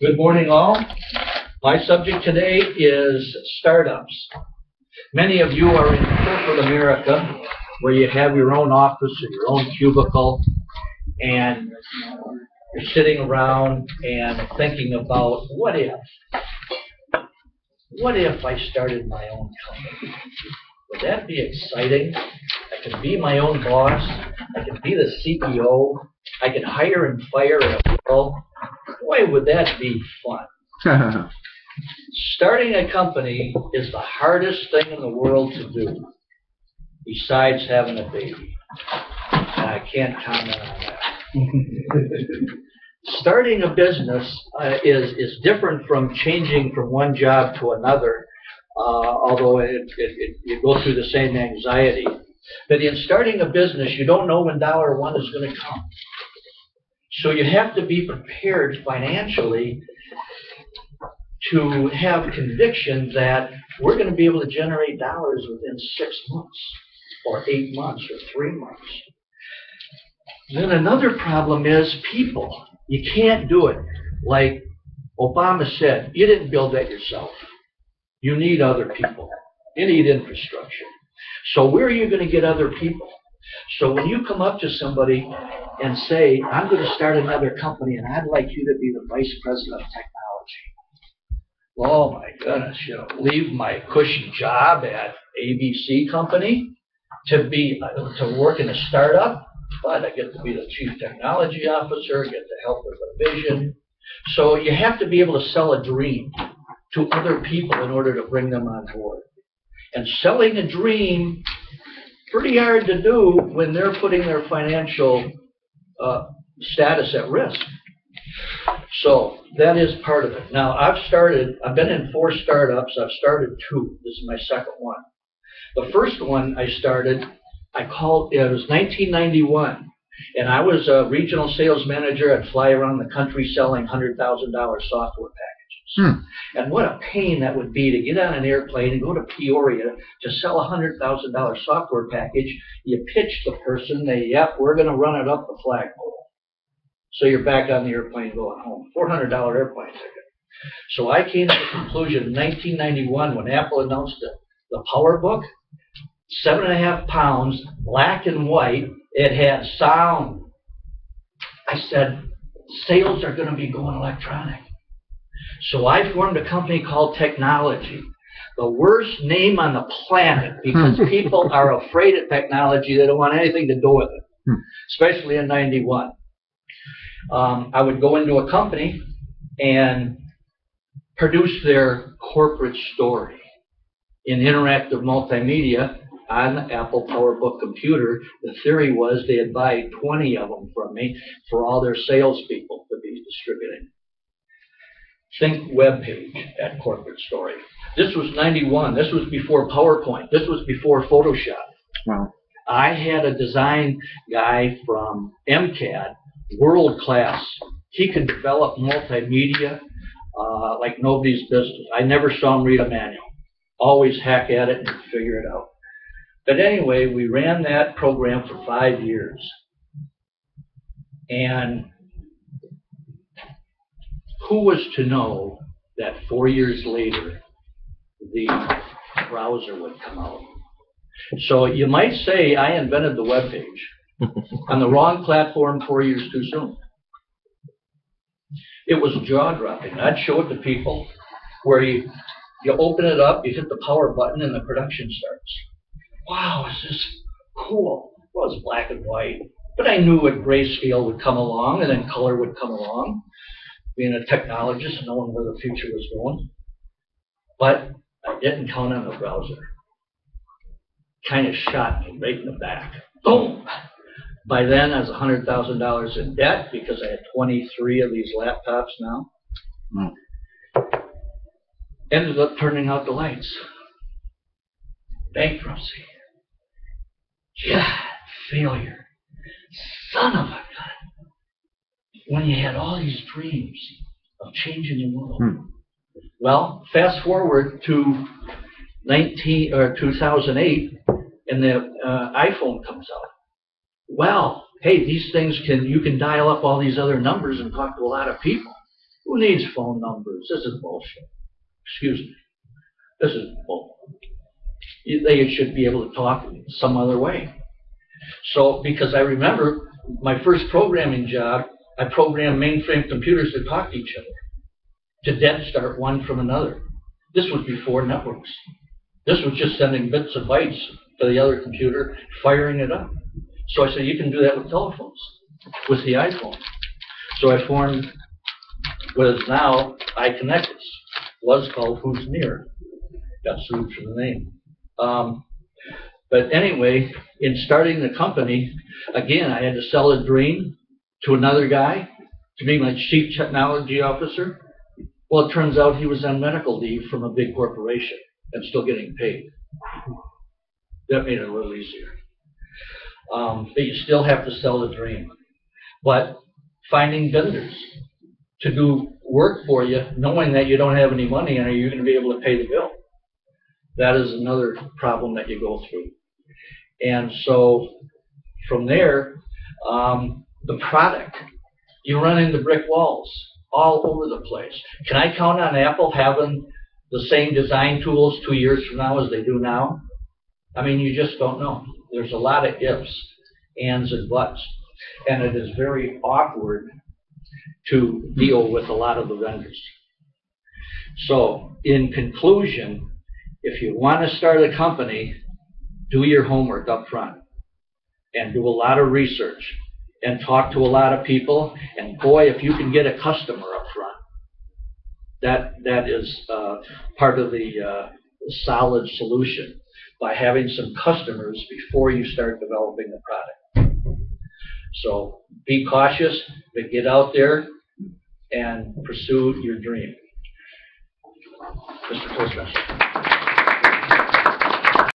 Good morning, all. My subject today is startups. Many of you are in corporate America, where you have your own office or your own cubicle, and you're sitting around and thinking about, what if? What if I started my own company? Would that be exciting? I could be my own boss. I could be the CEO. I could hire and fire at will. Boy, would that be fun. Starting a company is the hardest thing in the world to do, besides having a baby. And I can't comment on that. Starting a business is different from changing from one job to another, although you go through the same anxiety. But in starting a business, you don't know when dollar one is going to come. So you have to be prepared financially to have conviction that we're going to be able to generate dollars within 6 months, or 8 months, or 3 months. Then another problem is people. You can't do it. Like Obama said, you didn't build that yourself. You need other people. You need infrastructure. So where are you going to get other people? So when you come up to somebody and say, I'm going to start another company and I'd like you to be the vice president of technology. Oh my goodness, leave my cushy job at ABC company to work in a startup, but I get to be the chief technology officer, get to help with the vision. So you have to be able to sell a dream to other people in order to bring them on board. And selling a dream, pretty hard to do when they're putting their financial status at risk. So that is part of it. Now I've been in 4 startups. I've started 2. This is my second one. The first one I started, it was 1991. And I was a regional sales manager. I'd fly around the country selling $100,000 software packages. And what a pain that would be to get on an airplane and go to Peoria to sell a $100,000 software package. You pitch the person, yep, we're going to run it up the flagpole. So you're back on the airplane going home. $400 airplane ticket. So I came to the conclusion in 1991 when Apple announced the PowerBook, 7.5 pounds, black and white. It had sound. I said, sales are going to be going electronic. So I formed a company called Technology. The worst name on the planet because people are afraid of technology. They don't want anything to do with it, especially in 91. I would go into a company and produce their corporate story in interactive multimedia on the Apple PowerBook computer. The theory was they'd buy 20 of them from me for all their salespeople to be distributing. Think web page at corporate story. This was 91. This was before PowerPoint. This was before Photoshop. Wow. I had a design guy from MCAD, world class. He could develop multimedia like nobody's business. I never saw him read a manual. Always hack at it and figure it out. But anyway, we ran that program for 5 years. And who was to know that 4 years later, the browser would come out? So you might say I invented the web page on the wrong platform 4 years too soon. It was jaw-dropping. I'd show it to people where you open it up, you hit the power button, and the production starts. Wow, is this cool? Well, it was black and white. But I knew what grayscale would come along, and then color would come along. Being a technologist, knowing where the future was going. But I didn't count on the browser. Kind of shot me right in the back. Boom! By then, I was $100,000 in debt because I had 23 of these laptops now. Ended up turning out the lights. Bankruptcy. Yeah, failure. Son of a gun. When you had all these dreams of changing the world. Well, fast forward to 2008, and the iPhone comes out. Well, hey, these things you can dial up all these other numbers and talk to a lot of people. Who needs phone numbers? This is bullshit. Excuse me. This is bull. They should be able to talk some other way. So, because I remember my first programming job, I programmed mainframe computers to talk to each other, to dead start one from another. This was before networks. This was just sending bits and bytes to the other computer, firing it up. So I said, you can do that with telephones, with the iPhone. So I formed what is now iConnectus. Was called Who's Near. Got sued for the name. But anyway, in starting the company, again, I had to sell a dream to another guy to be my chief technology officer. Well, it turns out he was on medical leave from a big corporation and still getting paid. That made it a little easier. But you still have to sell the dream. But finding vendors to do work for you, knowing that you don't have any money and are you going to be able to pay the bill? That is another problem that you go through. And so from there, the product, you run into brick walls all over the place. Can I count on Apple having the same design tools 2 years from now as they do now? I mean, you just don't know. There's a lot of ifs, ands, and buts. And it is very awkward to deal with a lot of the vendors. So, in conclusion, if you want to start a company, do your homework up front and do a lot of research and talk to a lot of people. And boy, if you can get a customer up front, that is part of the solid solution, by having some customers before you start developing the product. So be cautious, but get out there and pursue your dream. Mr. Postmaster.